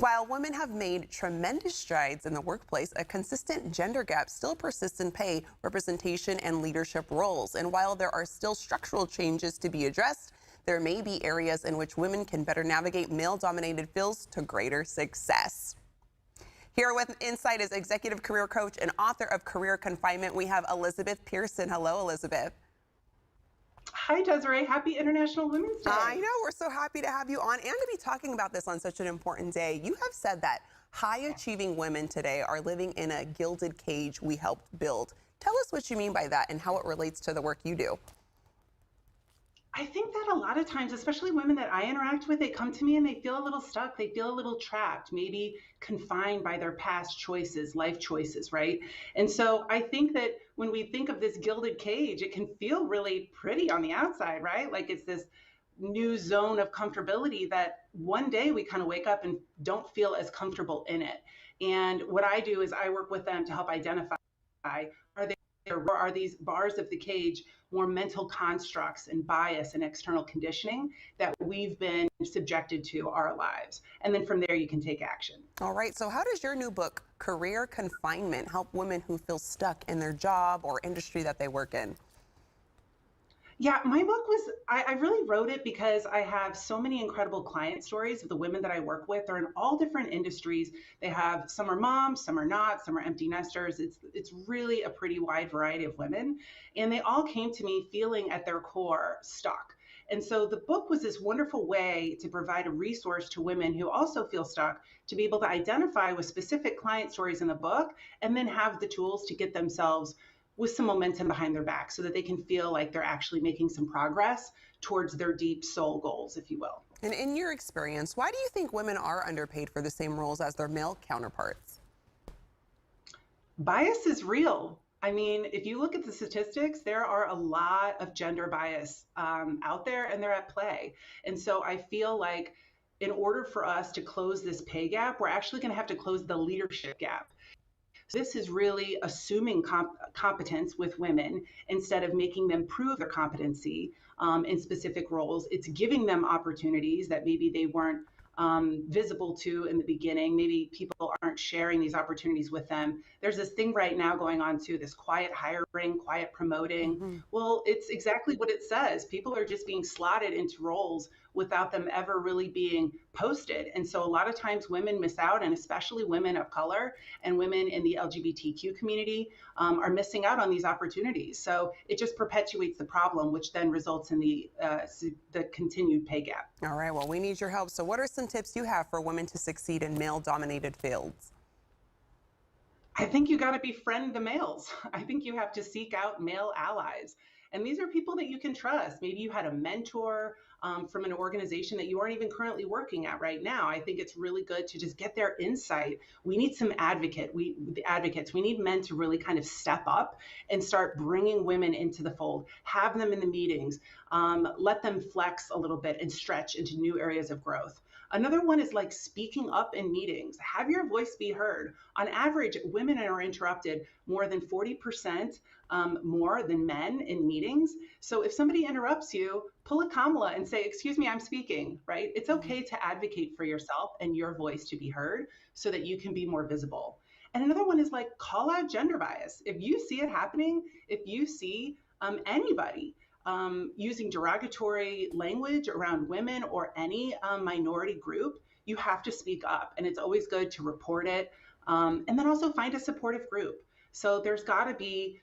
While women have made tremendous strides in the workplace, a consistent gender gap still persists in pay, representation, and leadership roles. And while there are still structural changes to be addressed, there may be areas in which women can better navigate male-dominated fields to greater success. Here with insight is executive career coach and author of Career Confinement. We have Elizabeth Pearson. Hello, Elizabeth. Hi, Desiree. Happy International Women's Day. I know. We're so happy to have you on and to be talking about this on such an important day. You have said that high-achieving women today are living in a gilded cage we helped build. Tell us what you mean by that and how it relates to the work you do. I think that a lot of times, especially women that I interact with, they come to me and they feel a little stuck. They feel a little trapped, maybe confined by their past choices, life choices, right? And so I think that when we think of this gilded cage, it can feel really pretty on the outside, right? Like it's this new zone of comfortability that one day we kind of wake up and don't feel as comfortable in it. And what I do is I work with them to help identify, are these bars of the cage more mental constructs and bias and external conditioning that we've been subjected to our lives? And then from there, you can take action. All right. So how does your new book, Career Confinement, help women who feel stuck in their job or industry that they work in? Yeah, my book was, I really wrote it because I have so many incredible client stories of the women that I work with. They're in all different industries. They have, some are moms, some are not, some are empty nesters. It's really a pretty wide variety of women. And they all came to me feeling at their core stuck. And so the book was this wonderful way to provide a resource to women who also feel stuck to be able to identify with specific client stories in the book and then have the tools to get themselves with some momentum behind their back so that they can feel like they're actually making some progress towards their deep soul goals, if you will. And in your experience, why do you think women are underpaid for the same roles as their male counterparts? Bias is real. I mean, if you look at the statistics, there are a lot of gender bias out there and they're at play. And so I feel like in order for us to close this pay gap, we're actually going to have to close the leadership gap. This is really assuming competence with women instead of making them prove their competency in specific roles. It's giving them opportunities that maybe they weren't visible to in the beginning. Maybe people aren't sharing these opportunities with them. There's this thing right now going on too, this quiet hiring, quiet promoting. Mm-hmm. Well, it's exactly what it says. People are just being slotted into roles without them ever really being posted. And so a lot of times women miss out, and especially women of color and women in the LGBTQ community are missing out on these opportunities. So it just perpetuates the problem, which then results in the continued pay gap. All right, well, we need your help. So what are some tips you have for women to succeed in male-dominated fields? I think you got to befriend the males. I think you have to seek out male allies. And these are people that you can trust. Maybe you had a mentor from an organization that you aren't even currently working at right now. I think it's really good to just get their insight. We need some advocates. We need men to really kind of step up and start bringing women into the fold, have them in the meetings, let them flex a little bit and stretch into new areas of growth. Another one is like speaking up in meetings. Have your voice be heard. On average, women are interrupted more than 40% more than men in meetings. So if somebody interrupts you, pull a Kamala and say, "Excuse me, I'm speaking," right? It's okay to advocate for yourself and your voice to be heard so that you can be more visible. And another one is like call out gender bias. If you see it happening, if you see anybody using derogatory language around women or any minority group, you have to speak up. And it's always good to report it. And then also find a supportive group. So there's got to be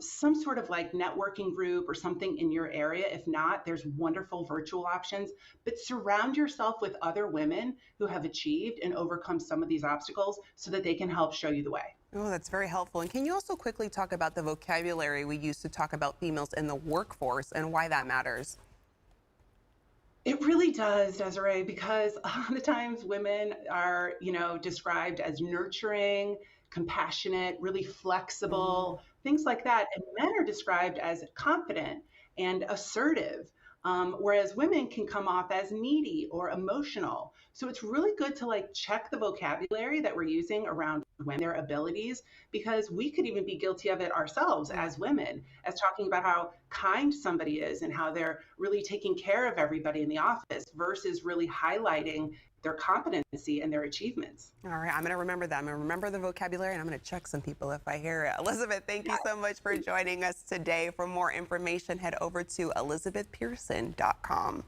some sort of like networking group or something in your area. If not, there's wonderful virtual options. But surround yourself with other women who have achieved and overcome some of these obstacles so that they can help show you the way. Oh, that's very helpful. And can you also quickly talk about the vocabulary we use to talk about females in the workforce and why that matters? It really does, Desiree, because a lot of times women are, described as nurturing, compassionate, really flexible, things like that. And men are described as confident and assertive. Whereas women can come off as needy or emotional. So it's really good to check the vocabulary that we're using around women, their abilities, because we could even be guilty of it ourselves as women, as talking about how kind somebody is and how they're really taking care of everybody in the office versus really highlighting their competency and their achievements. All right, I'm going to remember that. I'm going to remember the vocabulary, and I'm going to check some people if I hear it. Elizabeth, thank you so much for joining us today. For more information, head over to elizabethpearson.com.